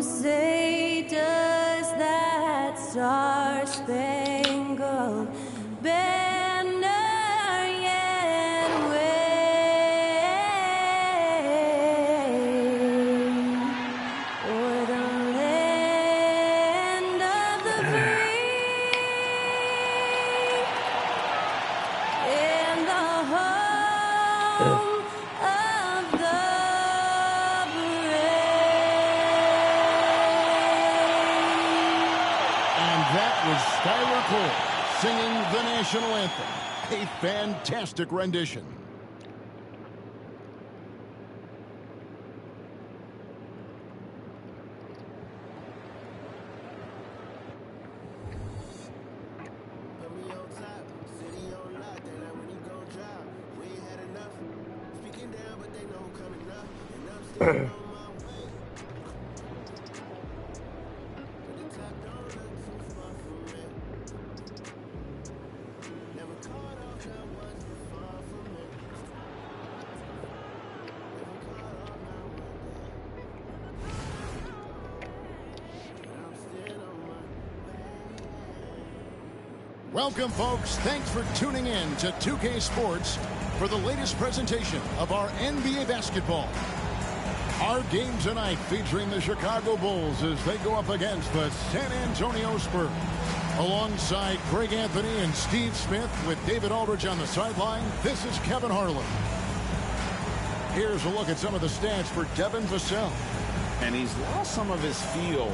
say does that star-spangled banner yet wave o'er the land of the free and the home of the Skylar Cole singing the national anthem. A fantastic rendition. Welcome, folks. Thanks for tuning in to 2K Sports for the latest presentation of our NBA basketball. Our game tonight featuring the Chicago Bulls as they go up against the San Antonio Spurs. Alongside Greg Anthony and Steve Smith with David Aldridge on the sideline, this is Kevin Harlan. Here's a look at some of the stats for Devin Vassell. And he's lost some of his feel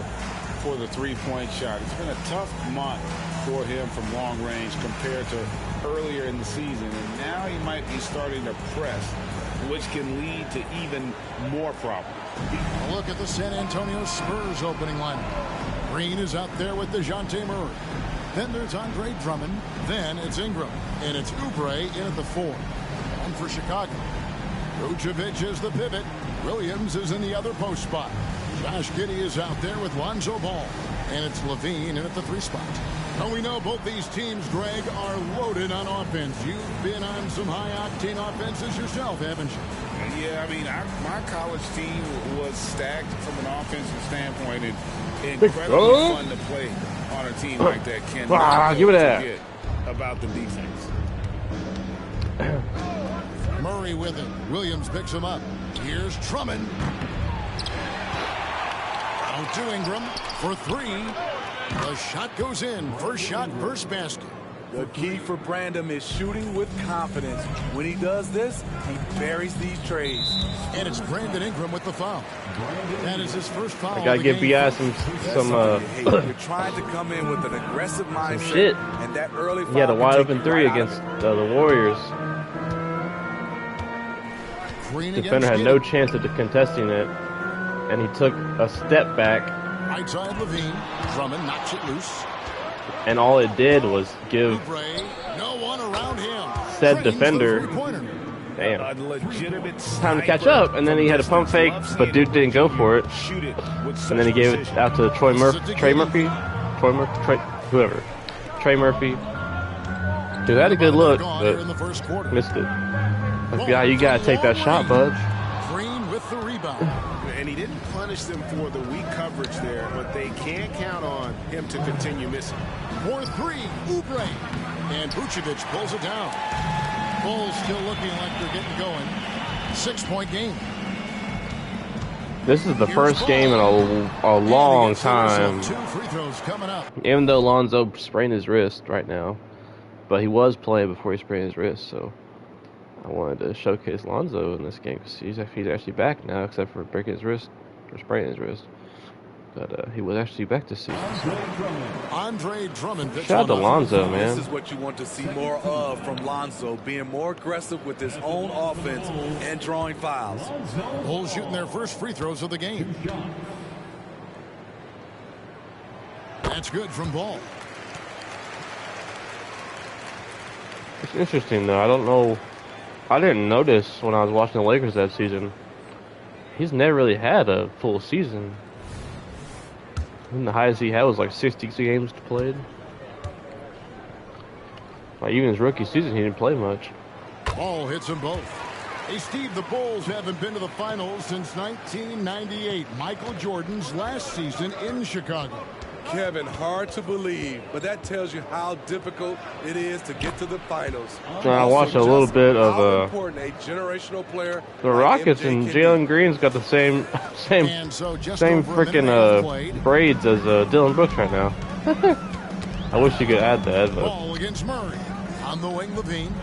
for the three-point shot. It's been a tough month for him from long range compared to earlier in the season. And now he might be starting to press, which can lead to even more problems. A look at the San Antonio Spurs opening lineup. Green is out there with DeJounte Murray. Then there's Andre Drummond. Then it's Ingram. And it's Oubre in at the 4. And for Chicago, Vucevic is the pivot. Williams is in the other post spot. Josh Giddey is out there with Lonzo Ball. And it's Levine in at the 3 spot. Now we know both these teams, Greg, are loaded on offense. You've been on some high-octane offenses yourself, haven't you? Yeah, I mean, my college team was stacked from an offensive standpoint and incredibly fun to play on a team like that. Give it that. Forget about the defense. Murray with it. Williams picks him up. Here's Drummond. Out to Ingram for 3. The shot goes in. First shot, first basket. The key for Brandon is shooting with confidence. When he does this, he buries these trays. And it's Brandon Ingram with the foul. That is his first foul. I gotta give BI some You're trying to come in with an aggressive mindset. Shit. And that early He had a wide open 3 against the Warriors. Defender had no chance of contesting it, and he took a step back. Right side Levine. Drummond knocks it loose. And all it did was give no one around him. Said defender time to catch up, and then he had a pump fake, but Duke didn't go for it. And then he gave it out to Trey Murphy, who had a good look, but missed it. FBI, you gotta take that shot, bud. Green with the rebound. And he didn't punish them for the weak coverage there, but they can't count on him to continue missing. 4-3, Oubre. And Vucevic pulls it down. Bulls still looking like they're getting going. 6-point game. This is the first game in a long time. 2 free throws coming up. Even though Lonzo sprained his wrist right now, but he was playing before he sprained his wrist, so I wanted to showcase Lonzo in this game because he's actually back now, except for breaking his wrist or spraining his wrist. But he was actually back this season. Andre Drummond. Shout out to Lonzo, man. This is what you want to see more of from Lonzo, being more aggressive with his own offense and drawing fouls. Bulls shooting their first free throws of the game. That's good from Ball. It's interesting, though. I don't know. I didn't notice when I was watching the Lakers that season. He's never really had a full season. And the highest he had was like 62 games played. Like even his rookie season, he didn't play much. Ball hits them both. Hey, Steve, the Bulls haven't been to the finals since 1998, Michael Jordan's last season in Chicago. Kevin, hard to believe, but that tells you how difficult it is to get to the finals. I watched a Also, little just bit of how important a generational player the like Rockets, MJ and can Jalen be. Green's got the same And so just same over a minute freaking and a half played. braids as Dylan Brooks right now. I wish you could add that, but Ball against Murray. On the wing, Levine.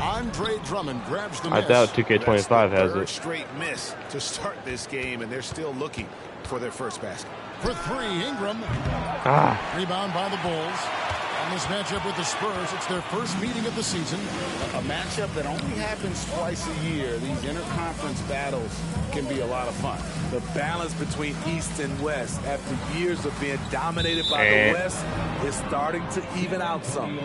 Andre Drummond grabs the I miss. doubt 2K25 has That's the third it. straight miss to start this game, and they're still looking for their first basket. For three, Ingram. Rebound by the Bulls. On this matchup with the Spurs, it's their first meeting of the season. A matchup that only happens twice a year. These interconference battles can be a lot of fun. The balance between East and West after years of being dominated by the West is starting to even out some.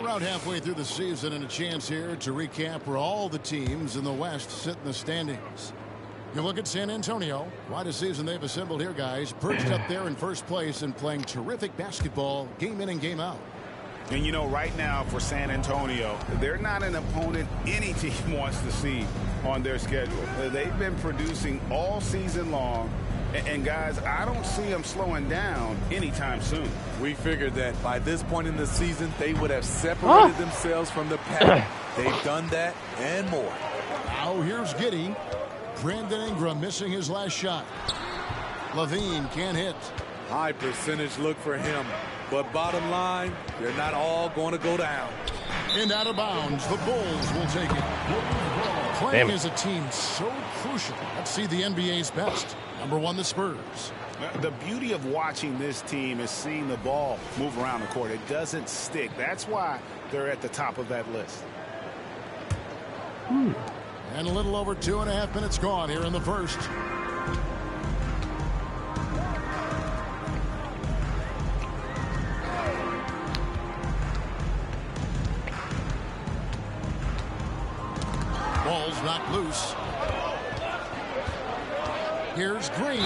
Around halfway through the season, and a chance here to recap where all the teams in the West sit in the standings. You look at San Antonio. Quite a season they've assembled here, guys. Perched up there in first place and playing terrific basketball game in and game out. And you know, right now for San Antonio, they're not an opponent any team wants to see on their schedule. They've been producing all season long. And guys, I don't see them slowing down anytime soon. We figured that by this point in the season, they would have separated themselves from the pack. They've done that and more. Now here's Giddey. Brandon Ingram missing his last shot. Levine can't hit. High percentage look for him. But bottom line, they're not all going to go down. And out of bounds, the Bulls will take it. Playing as a team so crucial. Let's see the NBA's best. Number one, the Spurs. The beauty of watching this team is seeing the ball move around the court. It doesn't stick. That's why they're at the top of that list. And a little over 2.5 minutes gone here in the first. Ball's knocked loose. Here's Green.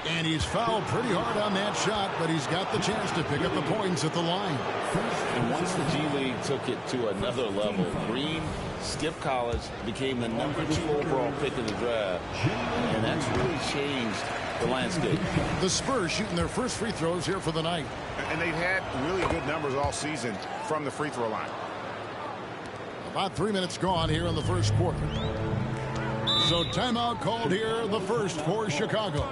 And he's fouled pretty hard on that shot, but he's got the chance to pick up the points at the line. And once the G League took it to another level, Green skipped college, became the number 2 overall pick in the draft. And that's really changed the landscape. The Spurs shooting their first free throws here for the night. And they've had really good numbers all season from the free throw line. About 3 minutes gone here in the first quarter. So timeout called here, the first for Chicago.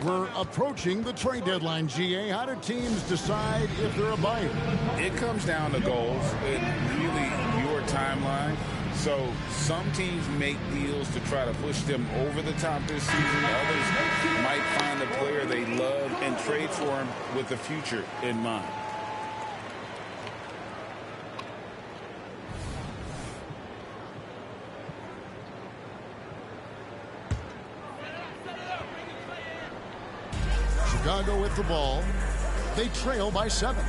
We're approaching the trade deadline, GA. How do teams decide if they're a buyer? It comes down to goals and really your timeline. So some teams make deals to try to push them over the top this season. Others might find a player they love and trade for him with the future in mind. Chicago with the ball. They trail by 7.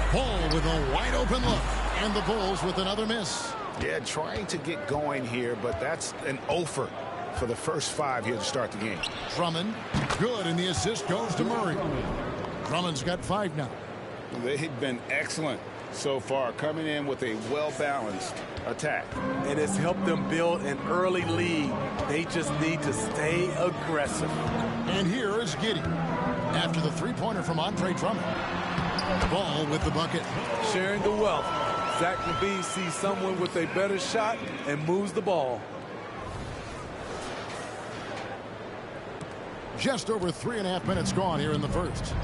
Paul with a wide open look. And the Bulls with another miss. Yeah, trying to get going here, but that's an offer for the first 5 here to start the game. Drummond, good, and the assist goes to Murray. Drummond's got 5 now. They've been excellent so far, coming in with a well-balanced attack. And it's helped them build an early lead. They just need to stay aggressive. And here is Giddey. After the three-pointer from Andre Drummond. Ball with the bucket. Sharing the wealth. Zach LaVine sees someone with a better shot and moves the ball. Just over 3.5 minutes gone here in the first.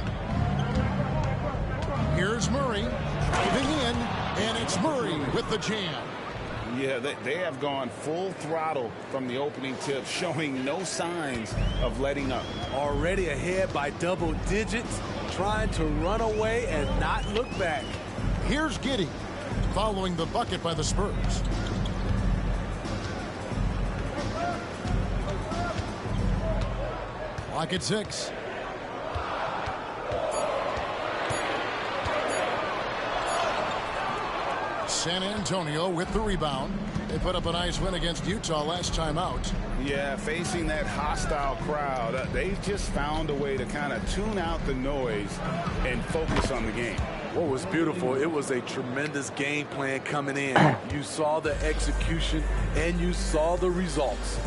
Here's Murray driving in, and it's Murray with the jam. Yeah, they have gone full throttle from the opening tip, showing no signs of letting up. Already ahead by double digits, trying to run away and not look back. Here's Giddey following the bucket by the Spurs. Clock at 6. San Antonio with the rebound. They put up a nice win against Utah last time out. Yeah, facing that hostile crowd, they've just found a way to kind of tune out the noise and focus on the game. What was beautiful, it was a tremendous game plan coming in. You saw the execution, and you saw the results.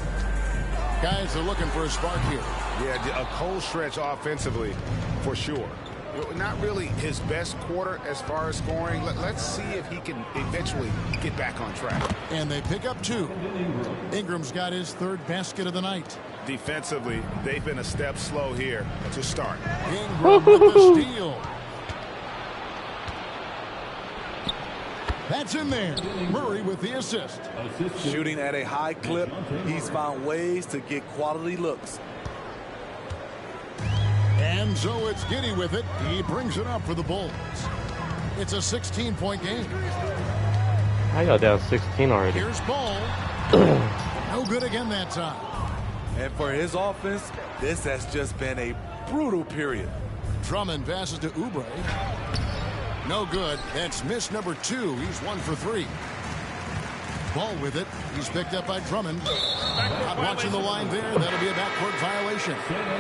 Guys are looking for a spark here. Yeah, a cold stretch offensively, for sure. Not really his best quarter as far as scoring. Let's see if he can eventually get back on track. And they pick up 2. Ingram's got his 3rd basket of the night. Defensively, they've been a step slow here to start. Ingram with the steal. That's in there. Murray with the assist. Shooting at a high clip, he's found ways to get quality looks. And so it's Giddey with it. He brings it up for the Bulls. It's a 16-point game. I got down 16 already. Here's Ball. No good again that time. And for his offense, this has just been a brutal period. Drummond passes to Oubre. No good. That's miss number 2. He's 1 for 3. Ball with it. He's picked up by Drummond. Not watching the line there. That'll be a backcourt violation.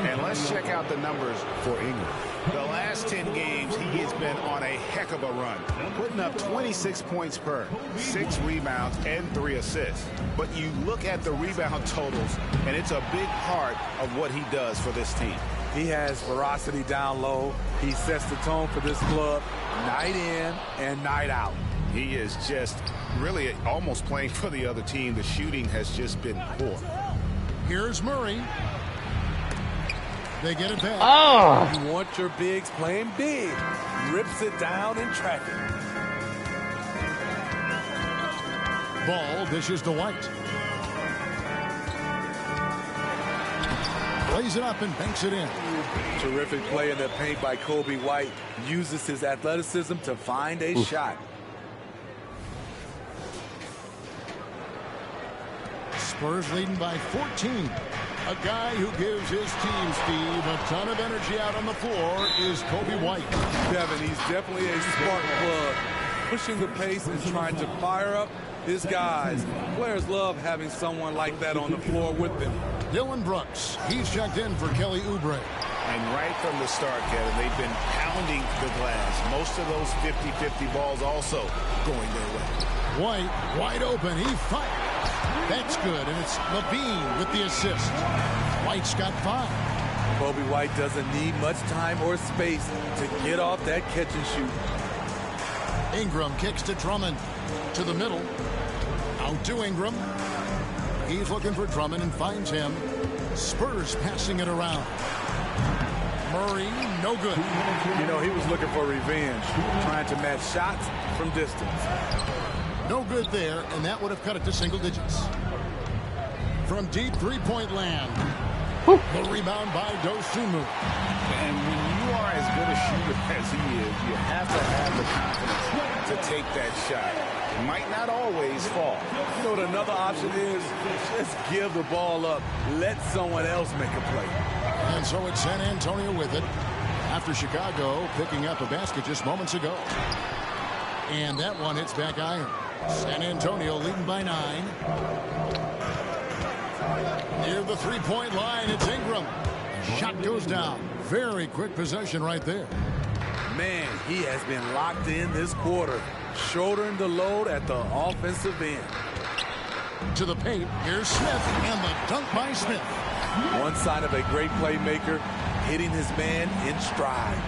And let's check out the numbers for Ingram. The last 10 games, he has been on a heck of a run, putting up 26 points per, 6 rebounds, and 3 assists. But you look at the rebound totals, and it's a big part of what he does for this team. He has ferocity down low. He sets the tone for this club night in and night out. He is just really almost playing for the other team. The shooting has just been poor. Here's Murray. They get it back. Oh! You want your bigs playing big. Rips it down in traffic. Ball dishes to White. Plays it up and banks it in. Terrific play in the paint by Kobe White. Uses his athleticism to find a shot. Spurs leading by 14. A guy who gives his team, Steve, a ton of energy out on the floor is Kobe White. Devin, he's definitely a spark plug. Pushing the pace and trying to fire up his guys. Players love having someone like that on the floor with them. Dylan Brooks, he's checked in for Kelly Oubre. And right from the start, Kevin, they've been pounding the glass. Most of those 50-50 balls also going their way. White, wide open, he fires. That's good, and it's Levine with the assist. White's got 5. Kobe White doesn't need much time or space to get off that catch and shoot. Ingram kicks to Drummond. To the middle. Out to Ingram. He's looking for Drummond and finds him. Spurs passing it around. Murray, no good. You know, he was looking for revenge, trying to match shots from distance. No good there, and that would have cut it to single digits. From deep three-point land. The rebound by Dosunmu. And when you are as good a shooter as he is, you have to have the confidence to take that shot. It might not always fall. You know what another option is? Just give the ball up. Let someone else make a play. And so it's San Antonio with it. After Chicago picking up a basket just moments ago. And that one hits back iron. San Antonio leading by 9. Near the three-point line, it's Ingram. Shot goes down. Very quick possession right there. Man, he has been locked in this quarter, shouldering the load at the offensive end. To the paint, here's Smith, and the dunk by Smith. One sign of a great playmaker, hitting his man in stride.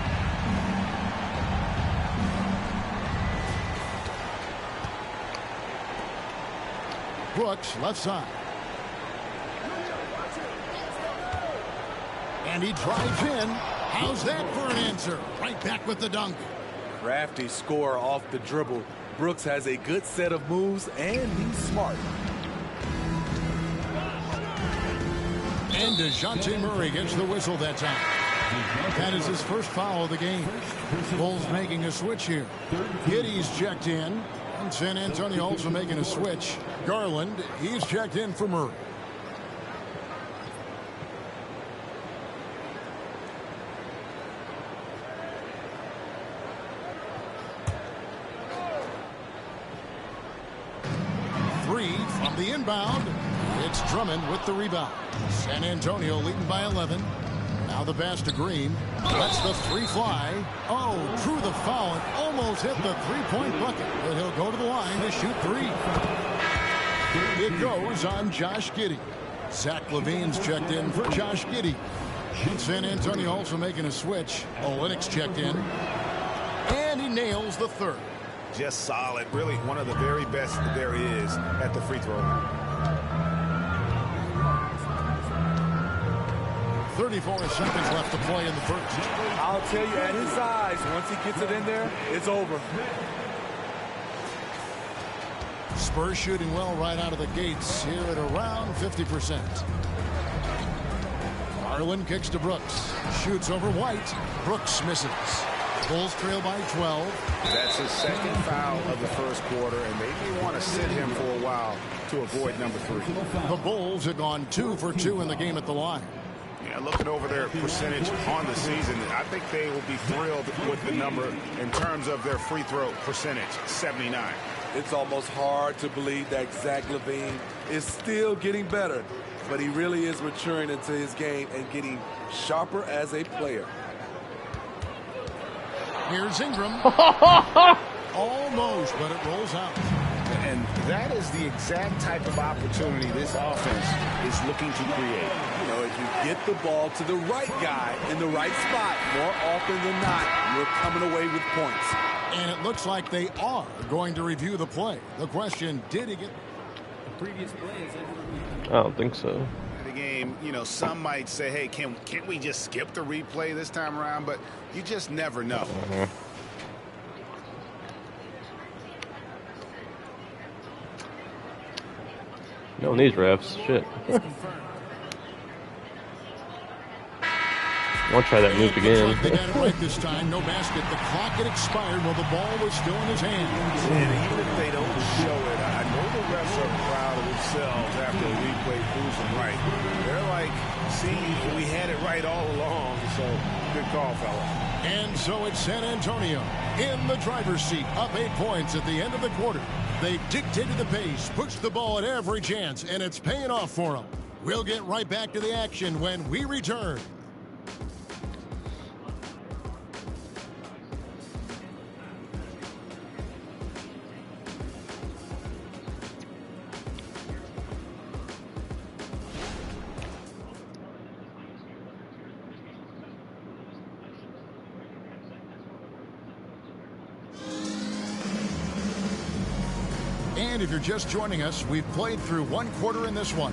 Brooks, left side. And he drives in. How's that for an answer? Right back with the dunk. Crafty score off the dribble. Brooks has a good set of moves, and he's smart. And DeJounte Murray gets the whistle that time. That is his first foul of the game. Bulls making a switch here. Giddey's checked in. And San Antonio also making a switch. Garland, he's checked in for Murray. From the inbound, it's Drummond with the rebound. San Antonio leading by 11. Now the pass to Green. Lets the three fly. Oh, drew the foul and almost hit the three-point bucket. But he'll go to the line to shoot three. It goes on Josh Giddey. Zach LaVine's checked in for Josh Giddey. And San Antonio also making a switch. Olynyk's checked in. And he nails the third. Just solid. Really one of the very best there is at the free throw line. 34 seconds left to play in the first. I'll tell you, at his size, once he gets it in there, it's over. Spurs shooting well right out of the gates here at around 50%. Garland kicks to Brooks. Shoots over White. Brooks misses. Bulls trail by 12. That's his second foul of the first quarter, and they may want to sit him for a while to avoid number 3. The Bulls have gone 2 for 2 in the game at the line. Yeah, looking over their percentage on the season, I think they will be thrilled with the number in terms of their free throw percentage, 79. It's almost hard to believe that Zach LaVine is still getting better, but he really is maturing into his game and getting sharper as a player. Here's Ingram. Almost, but it rolls out. And that is the exact type of opportunity this offense is looking to create. You know, if you get the ball to the right guy in the right spot, more often than not, you're coming away with points. And it looks like they are going to review the play. The question, did he get the previous play? I don't think so. The game, you know, some might say, hey, can't we just skip the replay this time around? But you just never know. No, these refs. Shit. I'll try that move again. They got it right this time. No basket. The clock had expired while the ball was still in his hands. And even if they don't show it, I know the refs are proud of themselves after the replay proves them right. They're like, see, we had it right all along. So good call, fella. And so it's San Antonio in the driver's seat, up 8 points at the end of the quarter. They dictated the pace, pushed the ball at every chance, and it's paying off for them. We'll get right back to the action when we return. And if you're just joining us, we've played through 1 quarter in this one.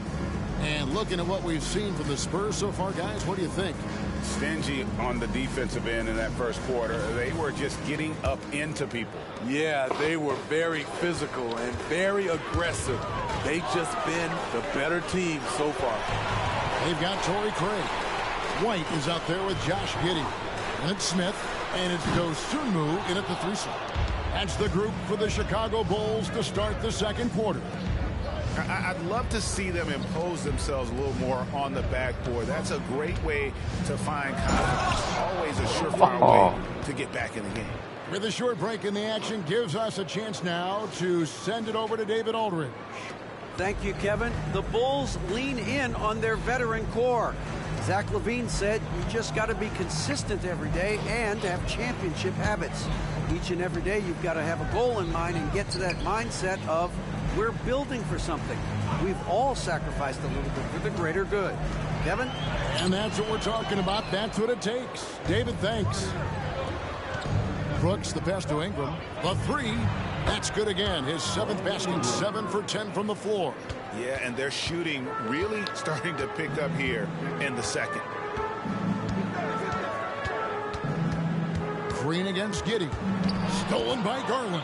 And looking at what we've seen from the Spurs so far, guys, what do you think? Stingy on the defensive end in that first quarter. They were just getting up into people. Yeah, they were very physical and very aggressive. They've just been the better team so far. They've got Torrey Craig. White is out there with Josh Giddey. Clint Smith, and it's Dosunmu in at the 3 slot. That's the group for the Chicago Bulls to start the second quarter. I'd love to see them impose themselves a little more on the backboard. That's a great way to find confidence. Always a surefire way to get back in the game. With a short break in the action, gives us a chance now to send it over to David Aldridge. Thank you, Kevin. The Bulls lean in on their veteran core. Zach LaVine said you just got to be consistent every day and have championship habits. Each and every day you've got to have a goal in mind and get to that mindset of we're building for something. We've all sacrificed a little bit for the greater good. Kevin? And that's what we're talking about. That's what it takes. David, thanks. Brooks, the pass to Ingram. The 3. That's good again. His 7th basket, 7 for 10 from the floor. Yeah, and their shooting really starting to pick up here in the second. Green against Giddey. Stolen by Garland.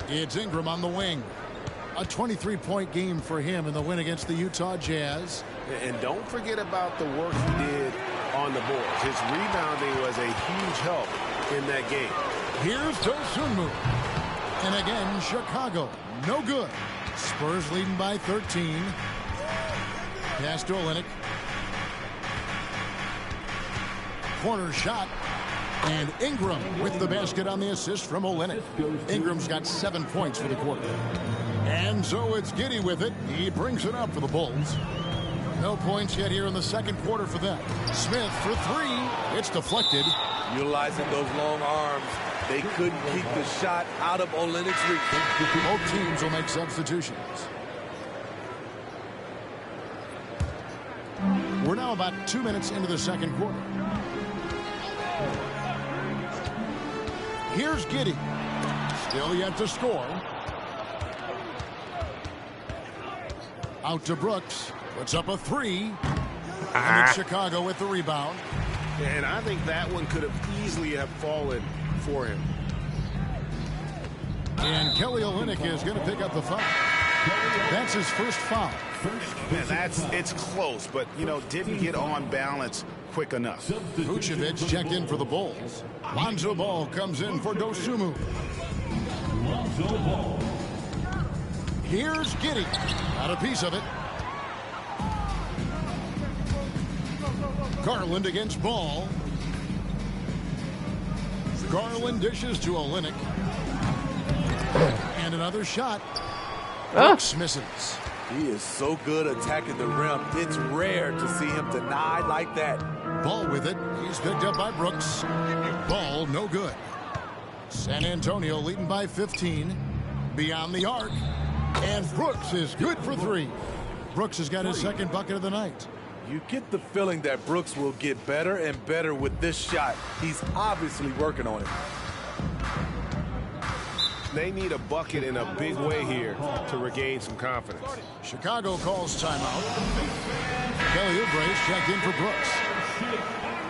It's Ingram on the wing. A 23-point game for him in the win against the Utah Jazz. And don't forget about the work he did on the boards. His rebounding was a huge help in that game. Here's Dosunmu. And again, Chicago. No good. Spurs leading by 13. Pass to Olyneyk. Corner shot. And Ingram with the basket on the assist from Olyneyk. Ingram's got 7 points for the quarter. And so it's Giddey with it. He brings it up for the Bulls. No points yet here in the second quarter for them. Smith for three. It's deflected. Utilizing those long arms, they couldn't keep the shot out of Olynyk's reach. Both teams will make substitutions. We're now about 2 minutes into the second quarter. Here's Giddey. Still yet to score. Out to Brooks. Puts up a three. And it's Chicago with the rebound. And I think that one could have easily have fallen for him. And Kelly Olynyk is going to pick up the foul. That's his first foul. And it's close, but, you know, didn't get on balance quick enough. Vucevic checked in for the Bulls. Lonzo Ball comes in for Dosunmu. Here's Giddey. Got a piece of it. Garland against Ball. Garland dishes to Olynyk. And another shot. Brooks misses. He is so good attacking the rim. It's rare to see him denied like that. Ball with it. He's picked up by Brooks. Ball no good. San Antonio leading by 15. Beyond the arc. And Brooks is good for three. Brooks has got his second bucket of the night. You get the feeling that Brooks will get better and better with this shot. He's obviously working on it. They need a bucket in a big way here to regain some confidence. Chicago calls timeout. Kelly Oubre's checked in for Brooks.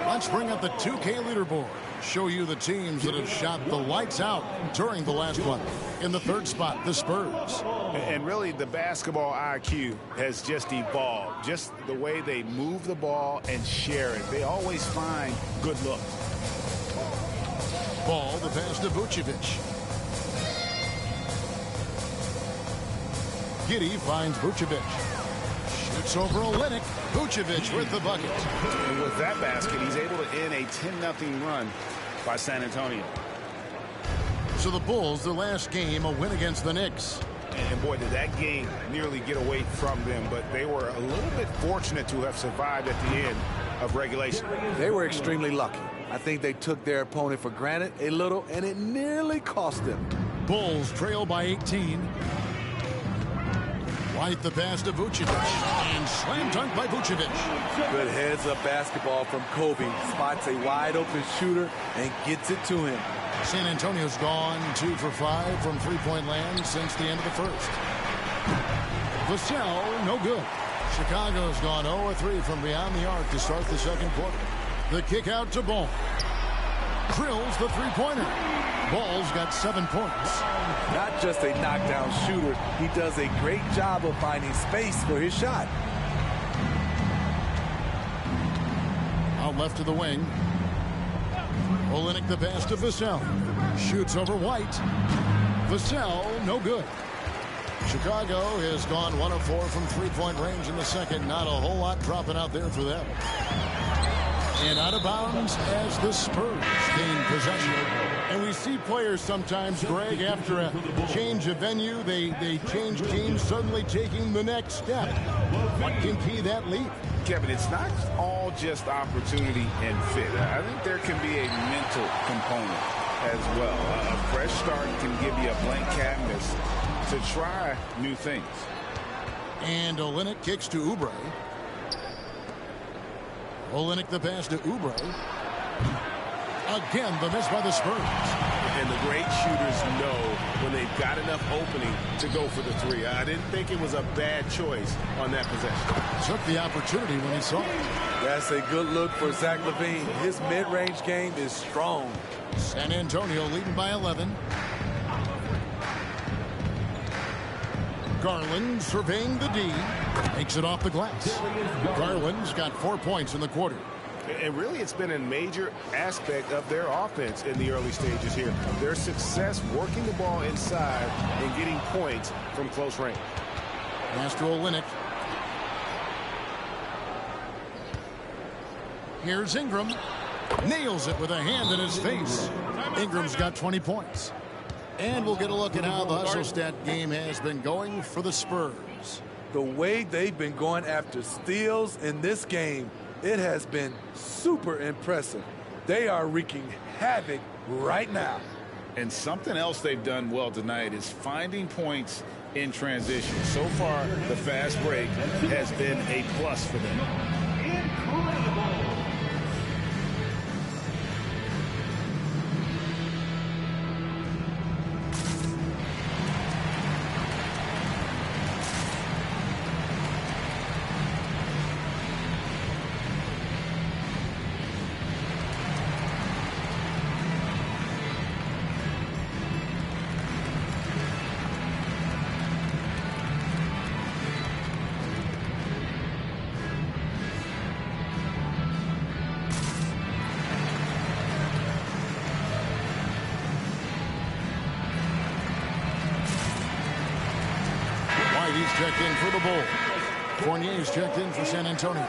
Let's bring up the 2K leaderboard. Show you the teams that have shot the lights out during the last one. In the third spot, the Spurs. And really, the basketball IQ has just evolved. Just the way they move the ball and share it. They always find good looks. Ball, the pass to Vucevic. Giddey finds Vucevic. Shoots over Olynyk. Vucevic with the bucket. And with that basket, he's able to end a 10-0 run by San Antonio. So the Bulls, their last game, a win against the Knicks. And boy, did that game nearly get away from them, but they were a little bit fortunate to have survived at the end of regulation. They were extremely lucky. I think they took their opponent for granted a little, and it nearly cost them. Bulls trail by 18. White the pass to Vucevic. And slam dunk by Vucevic. Good heads-up basketball from Kobe. Spots a wide-open shooter and gets it to him. San Antonio's gone 2 for 5 from three-point land since the end of the first. Vassell, no good. Chicago's gone 0-3 from beyond the arc to start the second quarter. The kick out to Ball. Drills the three-pointer. Ball's got 7 points. Not just a knockdown shooter, he does a great job of finding space for his shot. Out left to the wing. Olynyk the pass to Vassell. Shoots over White. Vassell, no good. Chicago has gone 1 of 4 from three-point range in the second. Not a whole lot dropping out there for them. And out of bounds as the Spurs gain possession. And we see players sometimes, Greg, after a change of venue, they change teams, suddenly taking the next step. What can key that leap? Kevin, it's not all just opportunity and fit. I think there can be a mental component as well. A fresh start can give you a blank canvas to try new things. And Olynyk kicks to Oubre. Olynyk the pass to Oubre. Again, the miss by the Spurs. And the great shooters know when they've got enough opening to go for the three. I didn't think it was a bad choice on that possession. Took the opportunity when he saw it. That's a good look for Zach LaVine. His mid-range game is strong. San Antonio leading by 11. Garland surveying the D. Takes it off the glass. Garland's got 4 points in the quarter. And really, it's been a major aspect of their offense in the early stages here. Their success working the ball inside and getting points from close range. Pass to Olynyk. Here's Ingram. Nails it with a hand in his face. Ingram's got 20 points. And we'll get a look at how the hustle stat game has been going for the Spurs. The way they've been going after steals in this game, it has been super impressive. They are wreaking havoc right now. And something else they've done well tonight is finding points in transition. So far, the fast break has been a plus for them. He's checked in for the Bulls. Fournier's checked in for San Antonio.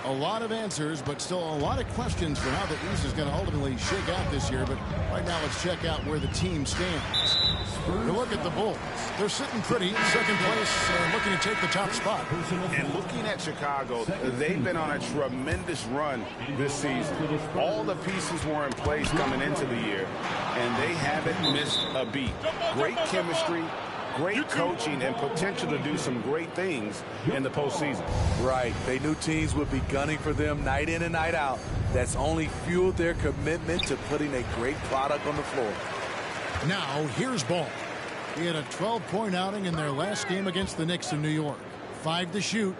A lot of answers, but still a lot of questions for how the East is going to ultimately shake out this year. But right now, let's check out where the team stands. We look at the Bulls. They're sitting pretty in second place, looking to take the top spot. And looking at Chicago, they've been on a tremendous run this season. All the pieces were in place coming into the year, and they haven't missed a beat. Great chemistry, great coaching, and potential to do some great things in the postseason. Right. They knew teams would be gunning for them night in and night out. That's only fueled their commitment to putting a great product on the floor. Now, here's Ball. He had a 12-point outing in their last game against the Knicks in New York. 5 to shoot.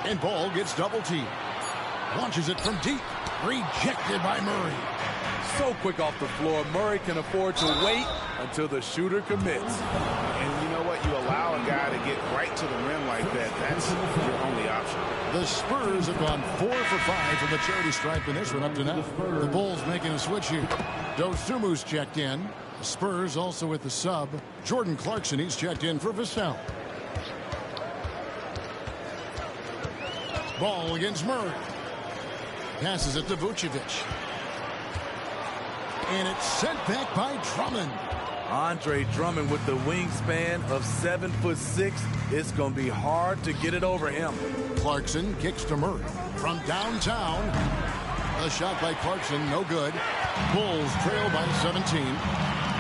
And Ball gets double-teamed. Launches it from deep. Rejected by Murray. So quick off the floor, Murray can afford to wait until the shooter commits. And you know what? You allow a guy to get right to the rim like that. That's your only option. The Spurs have gone 4 for 5 from the charity stripe in this one up to now. The Bulls making a switch here. Dosumu's checked in. The Spurs also with the sub. Jordan Clarkson, he's checked in for Vassell. Ball against Murray. Passes it to Vucevic. And it's sent back by Drummond. Andre Drummond with the wingspan of 7'6". It's going to be hard to get it over him. Clarkson kicks to Murray from downtown. A shot by Clarkson, no good. Bulls trail by 17.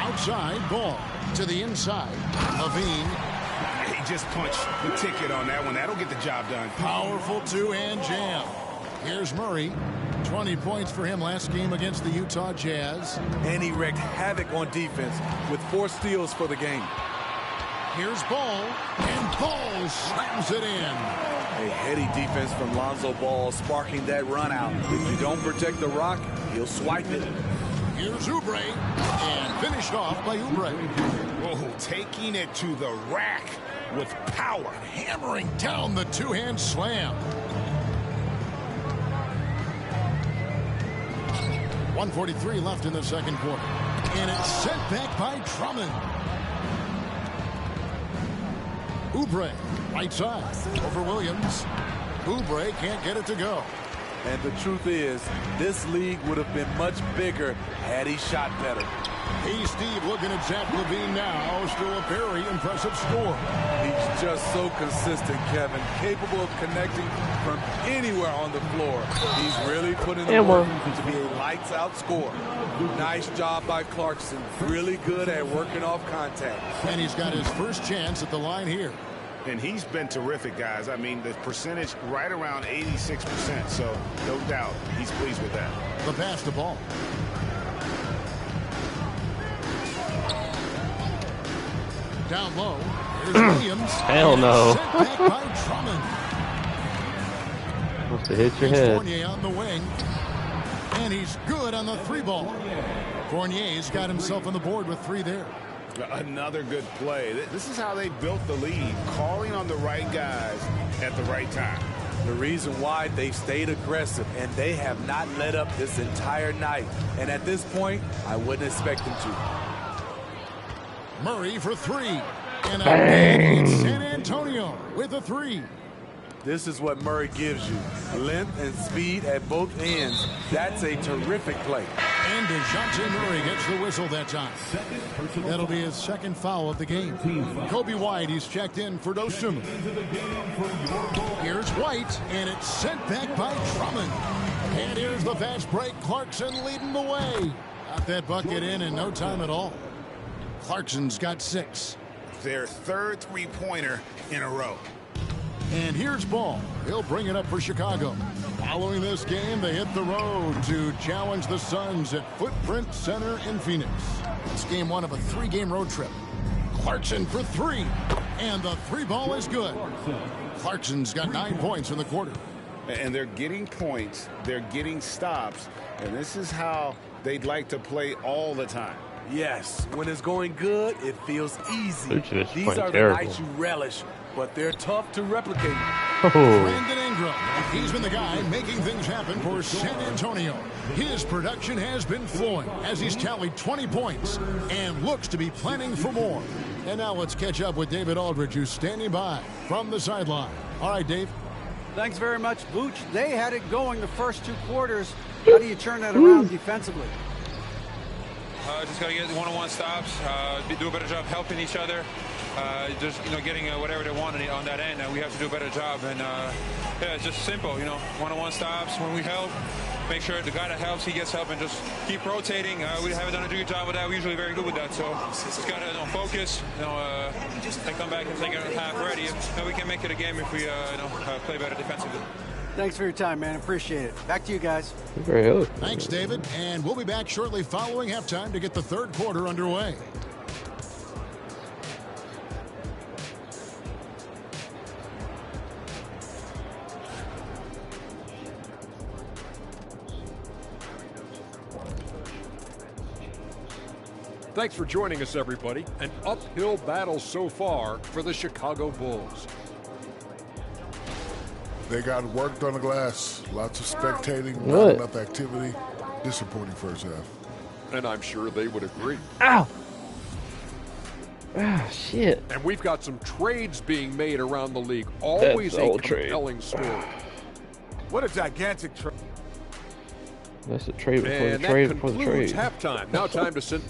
Outside, Ball to the inside. Levine. He just punched the ticket on that one. That'll get the job done. Powerful two-hand jam. Here's Murray. 20 points for him last game against the Utah Jazz. And he wreaked havoc on defense with 4 steals for the game. Here's Ball, and Ball slams it in. A heady defense from Lonzo Ball sparking that run out. If you don't protect the rock, he'll swipe it. Here's Oubre, and finished off by Oubre. Oh, taking it to the rack with power. Hammering down the two-hand slam. 1:43 left in the second quarter. And it's sent back by Drummond. Oubre, right side, over Williams. Oubre can't get it to go. And the truth is, this league would have been much bigger had he shot better. Hey, Steve, looking at Zach LaVine now. Still a very impressive score. He's just so consistent, Kevin. Capable of connecting from anywhere on the floor. He's really put in the work to be a lights-out scorer. Nice job by Clarkson. Really good at working off contact. And he's got his first chance at the line here. And he's been terrific, guys. I mean, the percentage right around 86%. So, no doubt, he's pleased with that. The pass to Ball. Down low. Here's Williams. Hell no. Sent back by Drummond. Must have hit your Here's head. Fournier on the wing. And he's good on the 3-ball. Fournier's got himself on the board with 3 there. Another good play. This is how they built the lead, calling on the right guys at the right time. The reason why they've stayed aggressive, and they have not let up this entire night. And at this point, I wouldn't expect them to. Murray for 3. And a bang. San Antonio with a 3. This is what Murray gives you. Length and speed at both ends. That's a terrific play. And DeJounte Murray gets the whistle that time. That'll be his second foul of the game. Kobe White, he's checked in for Dosunmu. Here's White, and it's sent back by Drummond. And here's the fast break. Clarkson leading the way. Got that bucket in no time at all. Clarkson's got 6. Their third three-pointer in a row. And here's Ball. He'll bring it up for Chicago. Following this game, they hit the road to challenge the Suns at Footprint Center in Phoenix. It's game 1 of a 3-game road trip. Clarkson for 3. And the 3 ball is good. Clarkson's got 9 points in the quarter. And they're getting points. They're getting stops. And this is how they'd like to play all the time. Yes, when it's going good, it feels easy. These are terrible. the nights you relish, but they're tough to replicate. Oh. Brandon Ingram. He's been the guy making things happen for San Antonio. His production has been flowing as he's tallied 20 points and looks to be planning for more. And now let's catch up with David Aldridge, who's standing by from the sideline. All right, Dave. Thanks very much, Vooch. They had it going the first 2 quarters. How do you turn that around defensively? Just got to get one-on-one stops, do a better job helping each other, just getting whatever they want on that end. We have to do a better job, and yeah, it's just simple. One-on-one stops when we help. Make sure the guy that helps, he gets help, and just keep rotating. We haven't done a good job with that. We're usually very good with that, so just got to focus. And come back and second half ready. We can make it a game if we play better defensively. Thanks for your time, man. Appreciate it. Back to you guys. Very good. Thanks, David. And we'll be back shortly following halftime to get the third quarter underway. Thanks for joining us, everybody. An uphill battle so far for the Chicago Bulls. They got worked on the glass. Lots of spectating, not enough activity. Disappointing first half. And I'm sure they would agree. Ow! Ah, shit. And we've got some trades being made around the league. Always a compelling story. What a gigantic trade. That's the trade before And the trade that before the concludes trade. halftime. Now time to send...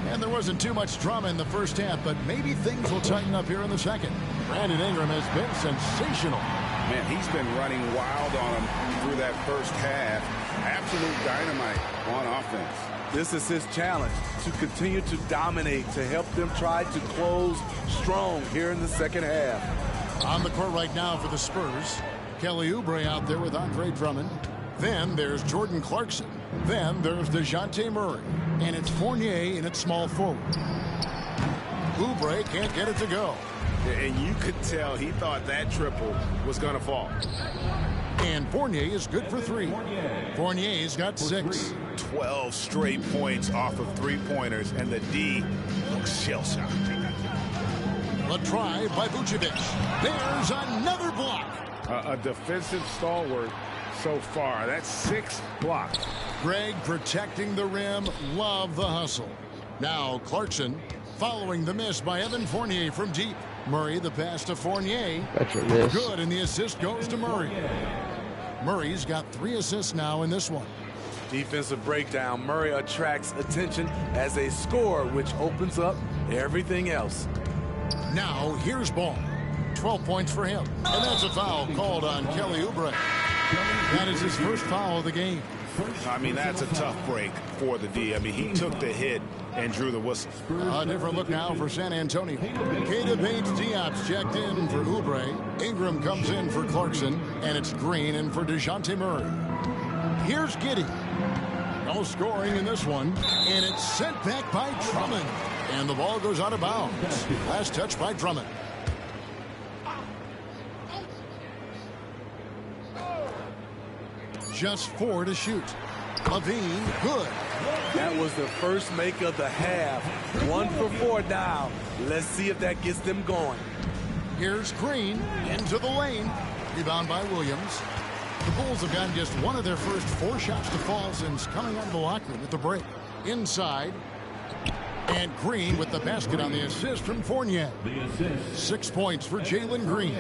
And there wasn't too much drama in the first half, but maybe things will tighten up here in the second. Brandon Ingram has been sensational. Man, he's been running wild on him through that first half. Absolute dynamite on offense. This is his challenge, to continue to dominate, to help them try to close strong here in the second half. On the court right now for the Spurs, Kelly Oubre out there with Andre Drummond. Then there's Jordan Clarkson. Then there's DeJounte Murray. And it's Fournier in its small forward. Oubre can't get it to go. And you could tell he thought that triple was going to fall. And Fournier is good for 3. Fournier's got 6. 12 straight points off of three-pointers, and the D looks shell-shocked. A try by Vucevic. There's another block. A defensive stalwart so far. That's 6 blocks. Greg protecting the rim. Love the hustle. Now Clarkson following the miss by Evan Fournier from deep. Murray the pass to Fournier. That's your miss. Good, and the assist goes to Murray. Murray's got 3 assists now in this one. Defensive breakdown. Murray attracts attention as a scorer, which opens up everything else. Now here's Ball. 12 points for him. And that's a foul called on Kelly Oubre. That is his first foul of the game. I mean, that's a tough break for the D. I mean, he took the hit and drew the whistle. A different look now for San Antonio. Keita Bates-Diop's checked in for Oubre. Ingram comes in for Clarkson. And it's Green in for DeJounte Murray. Here's Giddey. No scoring in this one. And it's sent back by Drummond. And the ball goes out of bounds. Last touch by Drummond. Just 4 to shoot. Levine, good. That was the first make of the half. 1 for 4 now. Let's see if that gets them going. Here's Green into the lane. Rebound by Williams. The Bulls have gotten just 1 of their first 4 shots to fall since coming out of the locker room at the break. Inside. And Green with the basket on the assist from Fournier. 6 points for Jalen Green.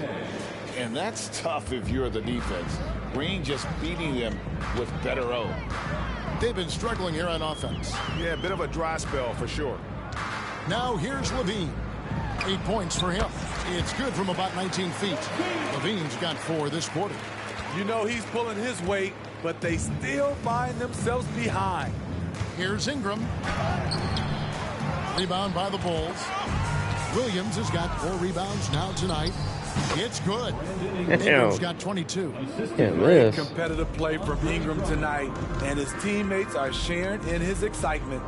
And that's tough if you're the defense. Green just beating them with better O. They've been struggling here on offense. Yeah, a bit of a dry spell for sure. Now here's Levine. 8 points for him. It's good from about 19 feet. Levine's got 4 this quarter. You know he's pulling his weight, but they still find themselves behind. Here's Ingram. Rebound by the Bulls. Williams has got 4 rebounds now tonight. It's good. Ingram's got 22. Great competitive play from Ingram tonight, and his teammates are sharing in his excitement.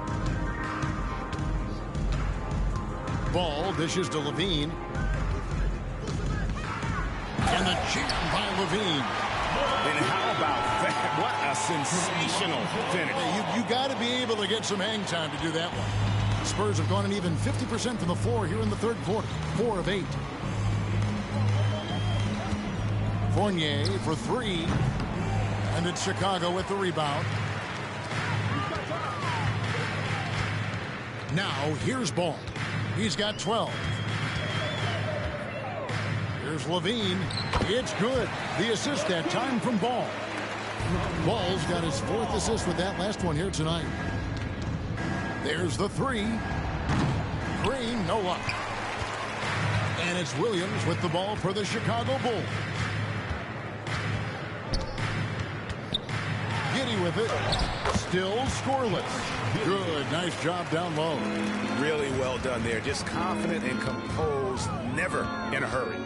Ball dishes to Levine. And the jam by Levine. And how about that? What a sensational finish. Hey, you got to be able to get some hang time to do that one. Spurs have gone an even 50% from the floor here in the third quarter. 4 of 8. Fournier for 3. And it's Chicago with the rebound. Now here's Ball. He's got 12. Here's Levine. It's good. The assist that time from Ball. Ball's got his 4th assist with that last one here tonight. There's the 3. Green, no luck. And it's Williams with the ball for the Chicago Bulls. Giddey with it. Still scoreless. Good. Nice job down low. Really well done there. Just confident and composed. Never in a hurry.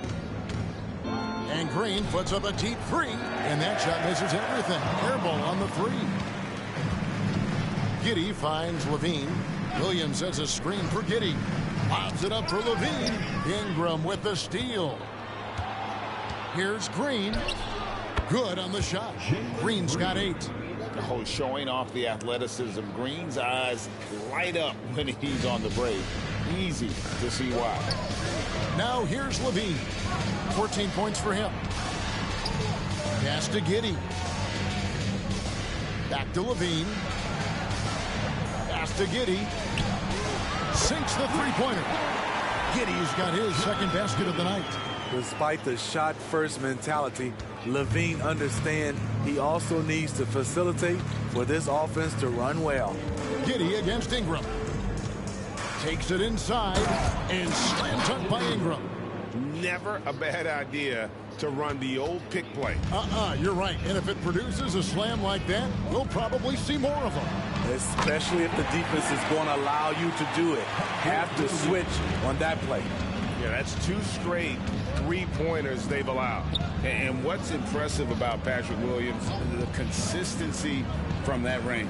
And Green puts up a deep 3. And that shot misses everything. Air ball on the 3. Giddey finds Levine. Williams has a screen for Giddey. Lobs it up for Levine. Ingram with the steal. Here's Green. Good on the shot. Green's got 8. Oh, showing off the athleticism. Green's eyes light up when he's on the break. Easy to see why. Now here's Levine. 14 points for him. Pass to Giddey. Back to Levine. Pass to Giddey. Sinks the three-pointer. Giddey's got his second basket of the night. Despite the shot-first mentality, Levine understands he also needs to facilitate for this offense to run well. Giddey against Ingram. Takes it inside and slam dunk by Ingram. Never a bad idea to run the old pick play. You're right. And if it produces a slam like that, we'll probably see more of them. Especially if the defense is going to allow you to do it. Have to switch on that play. Yeah, that's 2 straight three-pointers they've allowed. And what's impressive about Patrick Williams, the consistency from that range.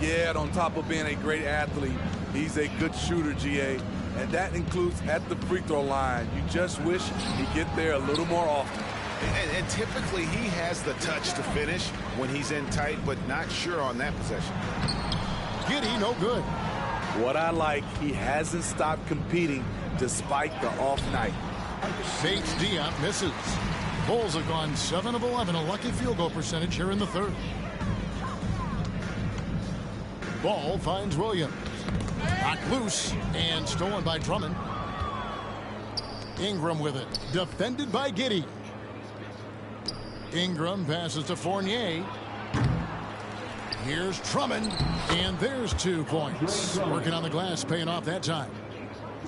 Yeah, and on top of being a great athlete, he's a good shooter, GA. And that includes at the free throw line. You just wish he'd get there a little more often. And typically he has the touch to finish when he's in tight, but not sure on that possession. Giddey, no good. What I like, he hasn't stopped competing despite the off night. Bates Diop misses. Bulls have gone 7 of 11, a lucky field goal percentage here in the third. Ball finds Williams. Knocked loose and stolen by Drummond. Ingram with it. Defended by Giddey. Ingram passes to Fournier. Here's Drummond. And there's 2 points. Working on the glass, paying off that time.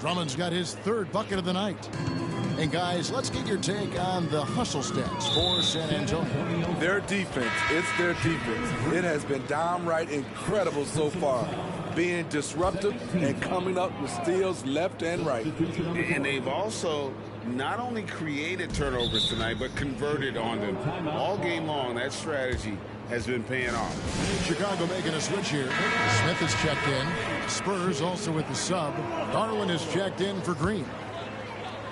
Drummond's got his 3rd bucket of the night. And guys, let's get your take on the hustle stats for San Antonio. Their defense, it's their defense. It has been downright incredible so far. Being disruptive and coming up with steals left and right. And they've also not only created turnovers tonight, but converted on them. All game long, that strategy has been paying off. Chicago making a switch here. Smith is checked in. Spurs also with the sub. Darwin is checked in for Green.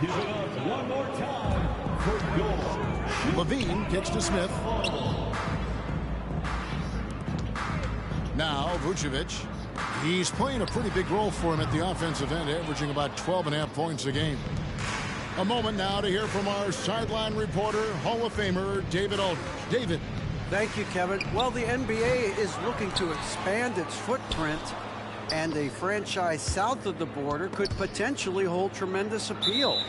Give it up one more time for goal. Levine kicks to Smith. Now Vucevic. He's playing a pretty big role for him at the offensive end, averaging about 12.5 points a game. A moment now to hear from our sideline reporter, Hall of Famer David Aldridge. David. Thank you, Kevin. Well, the NBA is looking to expand its footprint and a franchise south of the border could potentially hold tremendous appeal.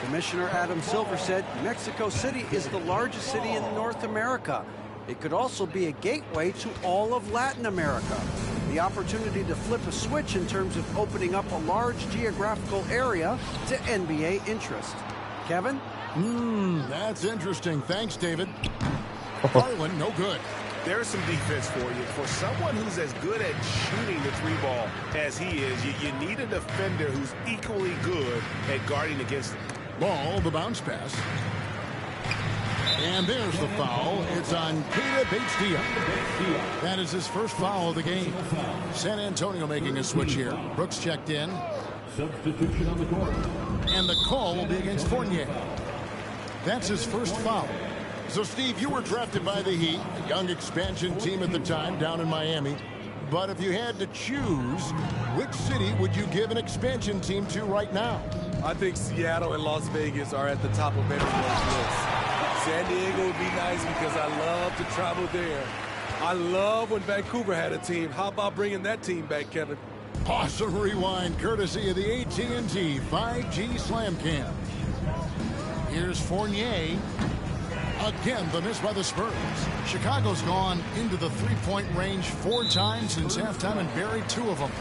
Commissioner Adam Silver said Mexico City is the largest city in North America. It could also be a gateway to all of Latin America. The opportunity to flip a switch in terms of opening up a large geographical area to NBA interest. Kevin? That's interesting. Thanks, David. Garland, no good. There's some defense for you. For someone who's as good at shooting the three ball as he is, you need a defender who's equally good at guarding against it. Ball, the bounce pass. And there's the foul. It's on Keita Bates-Diop. That is his first foul of the game. San Antonio making a switch here. Brooks checked in. Substitution on the court. And the call will be against Fournier. That's his first foul. So, Steve, you were drafted by the Heat, a young expansion team at the time down in Miami. But if you had to choose, which city would you give an expansion team to right now? I think Seattle and Las Vegas are at the top of everyone's list. San Diego would be nice because I love to travel there. I love when Vancouver had a team. How about bringing that team back, Kevin? Awesome rewind, courtesy of the AT&T 5G Slam Cam. Here's Fournier. Again, the miss by the Spurs. Chicago's gone into the three-point range 4 times since halftime and buried 2 of them.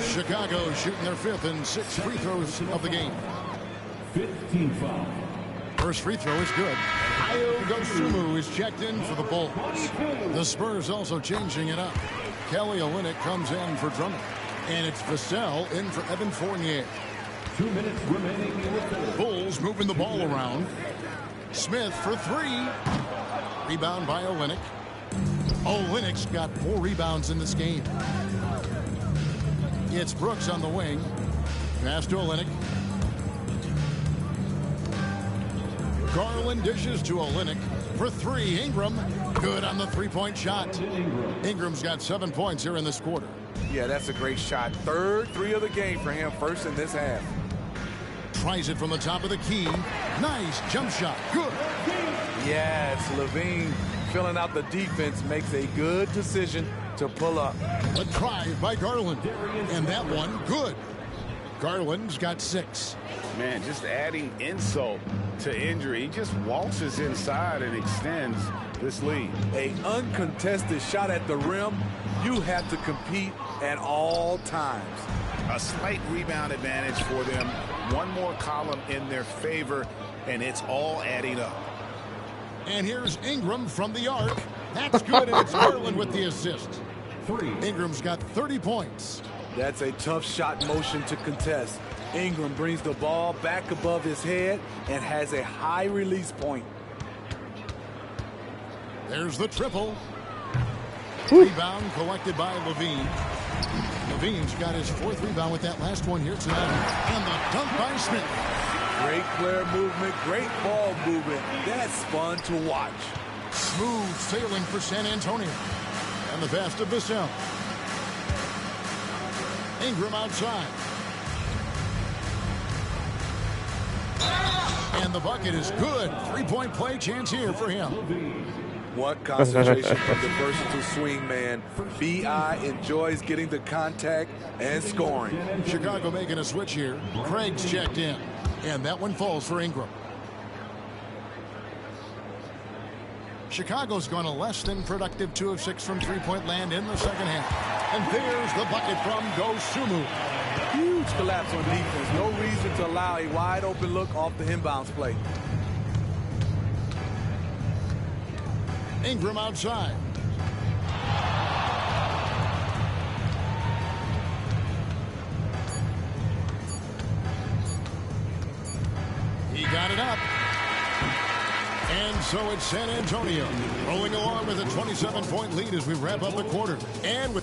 Chicago shooting their 5th and 6th free throws of the game. 15 foul. First free throw is good. Ayo Dosunmu is checked in for the Bulls. The Spurs also changing it up. Kelly Olynyk comes in for Drummond. And it's Vassell in for Evan Fournier. 2 minutes remaining in the third. Bulls moving the ball around. Smith for 3. Rebound by Olynyk. Olynyk's got 4 rebounds in this game. It's Brooks on the wing. Pass to Olynyk. Garland dishes to Olynyk for 3. Ingram, good on the three-point shot. Ingram's got 7 points here in this quarter. Yeah, that's a great shot. Third 3 of the game for him, first in this half. Tries it from the top of the key. Nice jump shot. Good. Yes, Levine filling out the defense makes a good decision to pull up. A drive by Garland. And that one, good. Garland's got 6. Man, just adding insult to injury. He just waltzes inside and extends this lead. A uncontested shot at the rim, you have to compete at all times. A slight rebound advantage for them. One more column in their favor, and it's all adding up. And here's Ingram from the arc. That's good, and it's Garland with the assist. 3. Ingram's got 30 points. That's a tough shot motion to contest. Ingram brings the ball back above his head and has a high release point. There's the triple. Rebound collected by Levine. Levine's got his 4th rebound with that last one here tonight. And the dunk by Smith. Great player movement, great ball movement. That's fun to watch. Smooth sailing for San Antonio. And the pass to Vassell. Ingram outside. And the bucket is good. 3-point play chance here for him. What concentration from the versatile swing man. B.I. enjoys getting the contact and scoring. Chicago making a switch here. Craig's checked in. And that one falls for Ingram. Chicago's gone a less than productive 2 of 6 from three-point land in the second half. And there's the bucket from Dosunmu. Huge collapse on defense. No reason to allow a wide open look off the inbounds play. Ingram outside. He got it up. And so it's San Antonio rolling along with a 27-point lead as we wrap up the quarter. And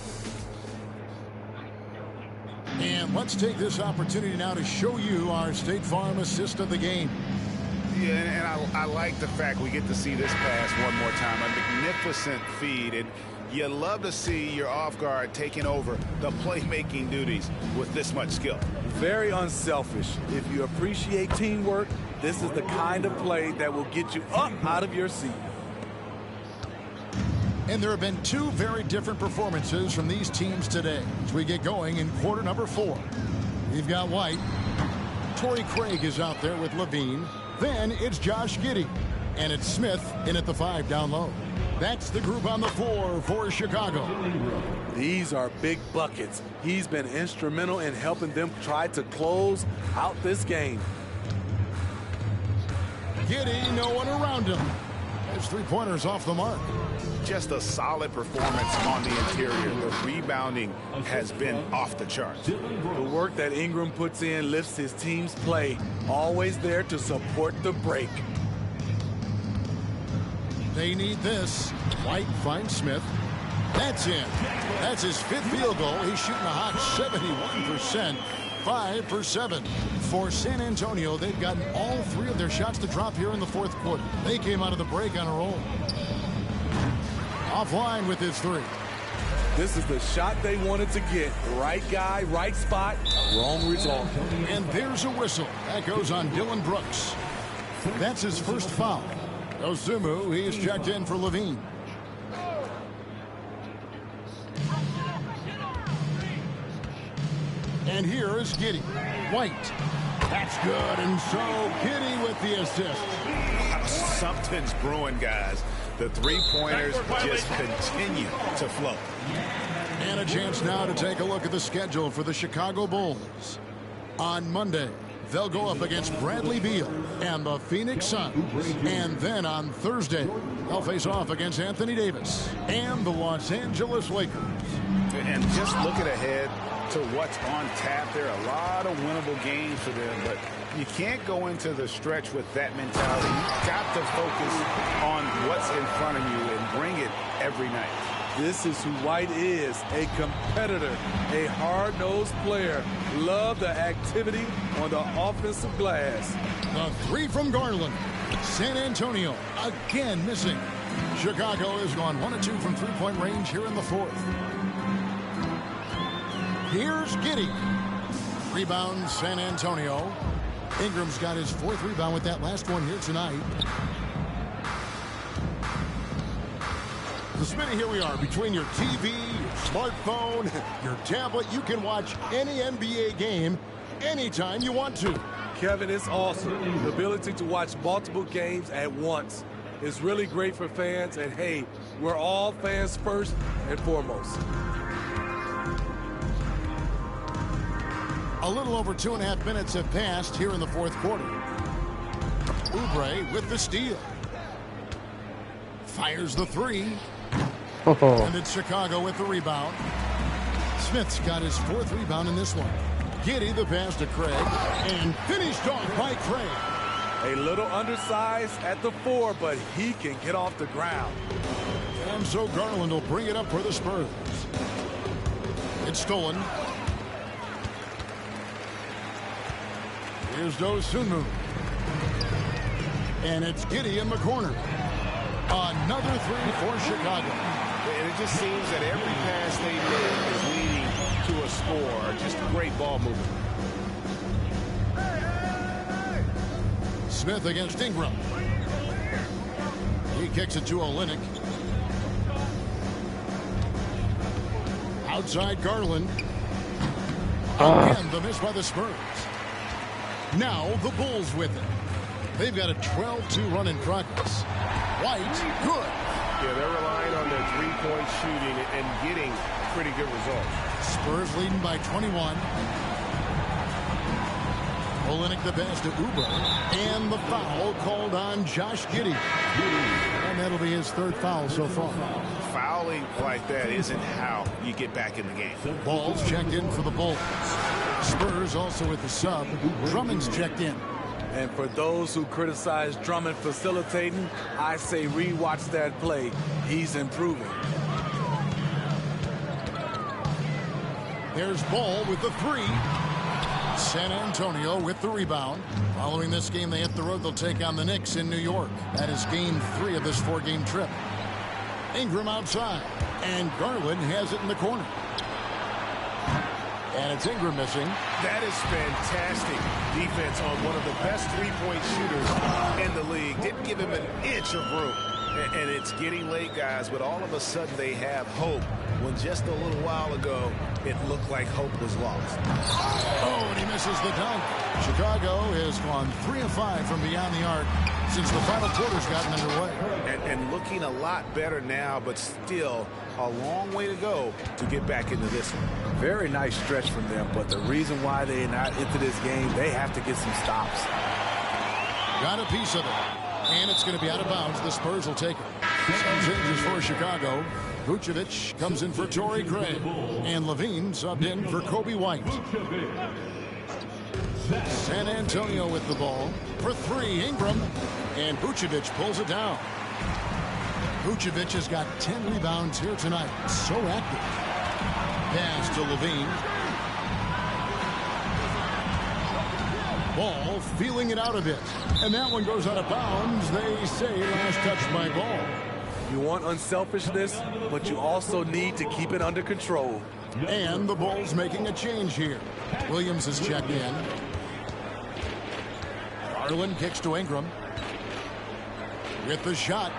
let's take this opportunity now to show you our State Farm assist of the game. Yeah, and I like the fact we get to see this pass one more time. A magnificent feed, and you love to see your off guard taking over the playmaking duties with this much skill. Very unselfish. If you appreciate teamwork, this is the kind of play that will get you up out of your seat. And there have been two very different performances from these teams today as we get going in quarter number 4. We've got White. Torrey Craig is out there with Levine. Then it's Josh Giddey. And it's Smith in at the 5 down low. That's the group on the floor for Chicago. These are big buckets. He's been instrumental in helping them try to close out this game. Giddey, no one around him. His 3-pointers off the mark. Just a solid performance on the interior. The rebounding has been off the charts. The work that Ingram puts in lifts his team's play. Always there to support the break. They need this. White finds Smith. That's in. That's his 5th field goal. He's shooting a hot 71%. 5 for 7. For San Antonio, they've gotten all 3 of their shots to drop here in the 4th quarter. They came out of the break on a roll. Offline with his 3. This is the shot they wanted to get. Right guy, right spot, wrong result. And there's a whistle. That goes on Dylan Brooks. That's his first foul. Osumu, he is checked in for Levine. And here is Giddey. White. That's good. And so Giddey with the assist. Something's brewing, guys. The 3-pointers just continue to flow. And a chance now to take a look at the schedule for the Chicago Bulls. On Monday, they'll go up against Bradley Beal and the Phoenix Suns. And then on Thursday, they'll face off against Anthony Davis and the Los Angeles Lakers. And just looking ahead to what's on tap, there are a lot of winnable games for them, but you can't go into the stretch with that mentality. You've got to focus on what's in front of you and bring it every night. This is who White is, a competitor, a hard-nosed player. Love the activity on the offensive glass. The 3 from Garland. San Antonio again missing. Chicago has gone 1 of 2 from 3-point range here in the 4th. Here's Giddey. Rebound San Antonio. Ingram's got his 4th rebound with that last one here tonight. So Smitty, here we are between your TV, your smartphone, your tablet. You can watch any NBA game anytime you want to. Kevin, it's awesome. The ability to watch multiple games at once is really great for fans. And hey, we're all fans first and foremost. A little over 2.5 minutes have passed here in the 4th quarter. Oubre with the steal. Fires the 3. And it's Chicago with the rebound. Smith's got his 4th rebound in this one. Giddey the pass to Craig. And finished off by Craig. A little undersized at the 4, but he can get off the ground. And so Garland will bring it up for the Spurs. It's stolen. Here's Osumu. And it's Giddey in the corner. Another 3 for Chicago. And it just seems that every pass they make is leading to a score. Just great ball movement. Smith against Ingram. He kicks it to Olynyk. Outside Garland. Again, the miss by the Spurs. Now the Bulls with it. They've got a 12-2 run in progress. White, good. Yeah, they're relying on their 3-point shooting and getting pretty good results. Spurs leading by 21. Olynyk the pass to Oubre. And the foul called on Josh Giddey. And that'll be his 3rd foul so far. Fouling like that isn't how you get back in the game. Ball's checked in for the Bulls. Spurs also with the sub. Drummond's checked in. And for those who criticize Drummond facilitating, I say rewatch that play. He's improving. There's Ball with the 3. San Antonio with the rebound. Following this game, they hit the road. They'll take on the Knicks in New York. That is game 3 of this 4-game trip. Ingram outside. And Garland has it in the corner. And it's Ingram missing. That is fantastic defense on one of the best 3-point shooters in the league. Didn't give him an inch of room. And it's getting late, guys, but all of a sudden they have hope when just a little while ago it looked like hope was lost. Oh, and he misses the dunk. Chicago has gone 3 of 5 from beyond the arc since the final quarter's gotten underway. And looking a lot better now, but still a long way to go to get back into this one. Very nice stretch from them, but the reason why they're not into this game, they have to get some stops. Got a piece of it. And it's going to be out of bounds. The Spurs will take it. Some changes for Chicago. Vucevic comes in for Torrey Craig. And Levine subbed in for Kobe White. San Antonio with the ball. For 3, Ingram. And Vucevic pulls it down. Vucevic has got 10 rebounds here tonight. So active. Pass to Levine. Ball feeling it out a bit. And that one goes out of bounds. They say last touch by Ball. You want unselfishness, but you also need to keep it under control. And the Bulls making a change here. Williams is checked in. Garland kicks to Ingram. With the shot.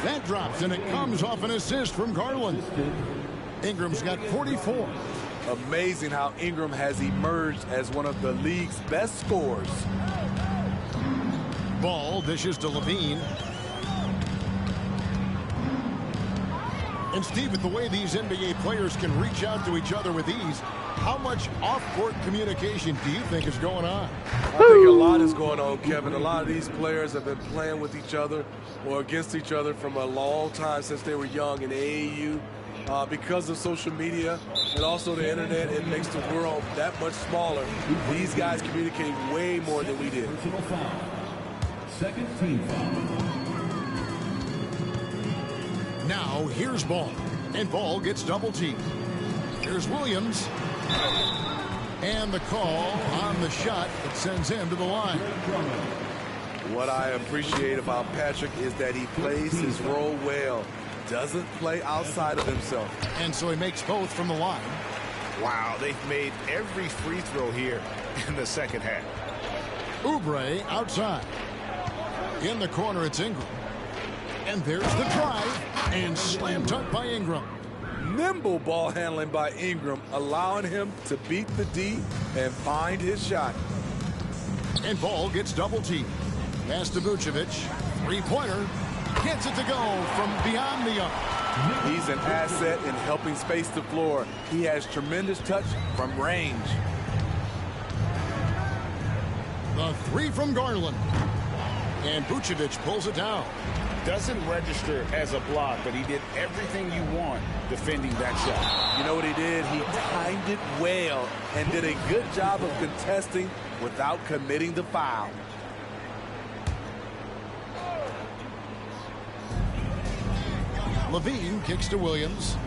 That drops, and it comes off an assist from Garland. Ingram's got 44. Amazing how Ingram has emerged as one of the league's best scorers. Ball dishes to Levine. And Steve, with the way these NBA players can reach out to each other with ease, how much off-court communication do you think is going on? I think a lot is going on, Kevin. A lot of these players have been playing with each other or against each other from a long time since they were young in AAU. Because of social media and also the internet, it makes the world that much smaller. These guys communicate way more than we did. Second team foul. Now here's Ball, and Ball gets double teamed. Here's Williams, and the call on the shot that sends him to the line. What I appreciate about Patrick is that he plays his role well. Doesn't play outside of himself. And so he makes both from the line. Wow, they've made every free throw here in the second half. Oubre outside. In the corner, it's Ingram. And there's the drive, and slam dunk by Ingram. Nimble ball handling by Ingram, allowing him to beat the D and find his shot. And Ball gets double teamed. Pass to Vucevic. Three-pointer. Gets it to go from beyond the arc. He's an asset in helping space the floor. He has tremendous touch from range. The 3 from Garland. And Vucevic pulls it down. Doesn't register as a block, but he did everything you want defending that shot. You know what he did? He timed it well and did a good job of contesting without committing the foul. Levine kicks to Williams.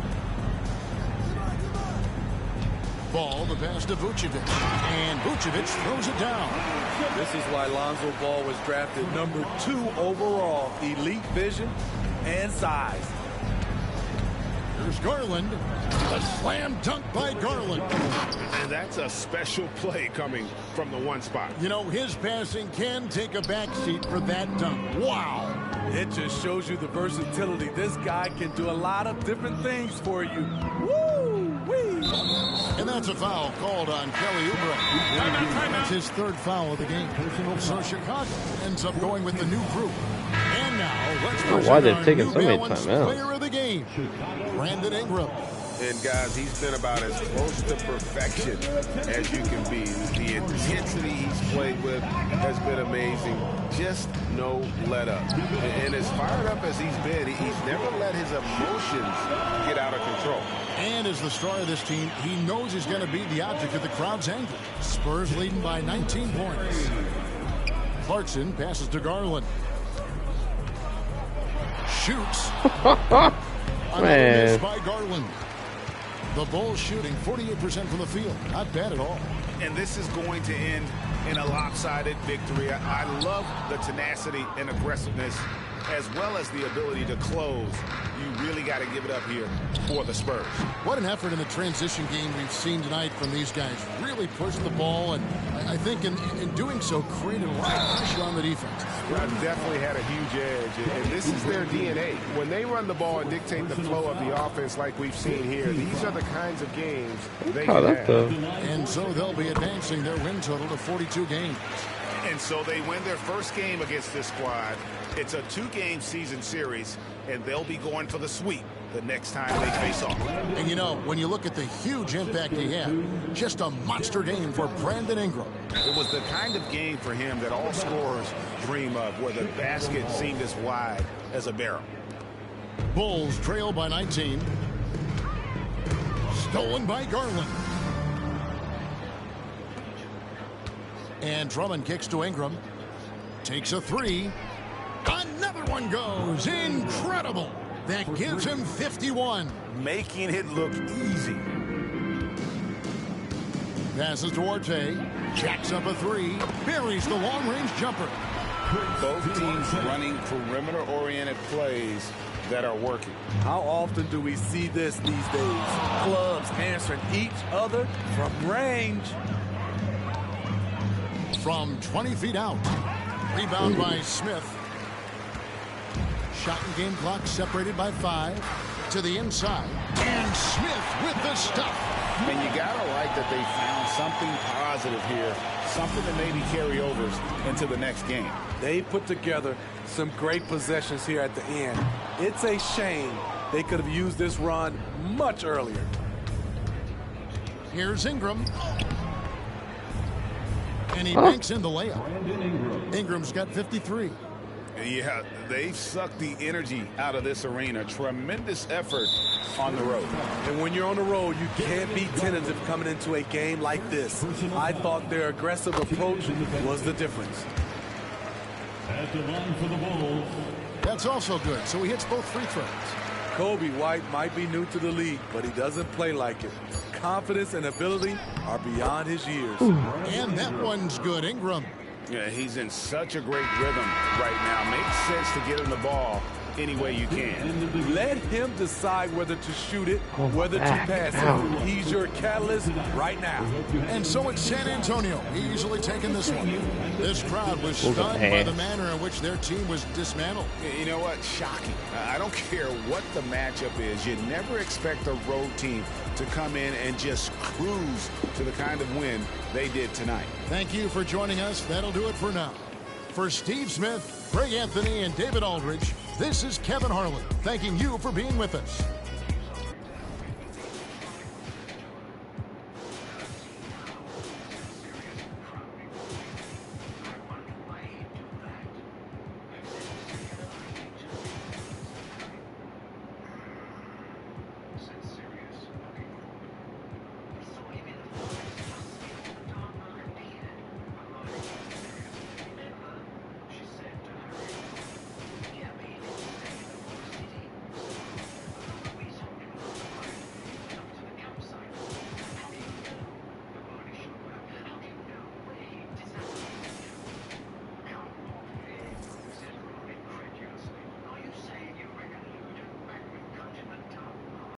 Ball, the pass to Vucevic. And Vucevic throws it down. This is why Lonzo Ball was drafted number 2 overall. Elite vision and size. Here's Garland. A slam dunk by Garland. And that's a special play coming from the one spot. You know, his passing can take a backseat for that dunk. Wow. It just shows you the versatility. This guy can do a lot of different things for you. Woo-wee! And that's a foul called on Kelly Oubre. That's his 3rd foul of the game. So Chicago ends up going with the new group. And now, let's present why they've our taken New so many Balance timeouts. Player of the game, Brandon Ingram. And guys, he's been about as close to perfection as you can be. The intensity he's played with has been amazing. Just no let up. And as fired up as he's been, he's never let his emotions get out of control. And as the star of this team, he knows he's going to be the object of the crowd's anger. Spurs leading by 19 points. Clarkson passes to Garland. Shoots. Another miss by Garland. The Bulls shooting 48% from the field. Not bad at all. And this is going to end in a lopsided victory. I love the tenacity and aggressiveness as well as the ability to close. You really got to give it up here for the Spurs. What an effort in the transition game we've seen tonight from these guys. Really pushed the ball, and I think in doing so created a lot of pressure on the defense. Definitely had a huge edge, and this is their DNA. When they run the ball and dictate the flow of the offense like we've seen here, these are the kinds of games they can have. And so they'll be advancing their win total to 42 games. And so they win their first game against this squad. It's a 2-game season series, and they'll be going for the sweep the next time they face off. And you know, when you look at the huge impact he had, just a monster game for Brandon Ingram. It was the kind of game for him that all scorers dream of, where the basket seemed as wide as a barrel. Bulls trail by 19. Stolen by Garland. And Drummond kicks to Ingram. Takes a 3. Another one goes. Incredible. That gives him 51. Making it look easy. Passes to Orte. Jacks up a 3. Buries the long-range jumper. Both teams running perimeter-oriented plays that are working. How often do we see this these days? Clubs answering each other from range. From 20 feet out. Rebound by Smith. Shot and game clock separated by 5. To the inside. And Smith with the stuff. And you got to like that they found something positive here. Something that maybe carry overs into the next game. They put together some great possessions here at the end. It's a shame they could have used this run much earlier. Here's Ingram. And he banks in the layup. Ingram's got 53. Yeah, they've sucked the energy out of this arena. Tremendous effort on the road. And when you're on the road, you can't be tentative coming into a game like this. I thought their aggressive approach was the difference. At the line for the Bulls. That's also good. So he hits both free throws. Kobe White might be new to the league, but he doesn't play like it. Confidence and ability are beyond his years. And that one's good. Ingram. Yeah, he's in such a great rhythm right now. Makes sense to get him the ball any way you can. Let him decide whether to shoot it, whether to pass it. He's your catalyst right now. And so it's San Antonio easily taking this one. This crowd was stunned by the manner in which their team was dismantled. You know what? Shocking. I don't care what the matchup is. You never expect a road team to come in and just cruise to the kind of win they did tonight. Thank you for joining us. That'll do it for now. For Steve Smith, Greg Anthony, and David Aldridge, this is Kevin Harlan, thanking you for being with us. Sincere.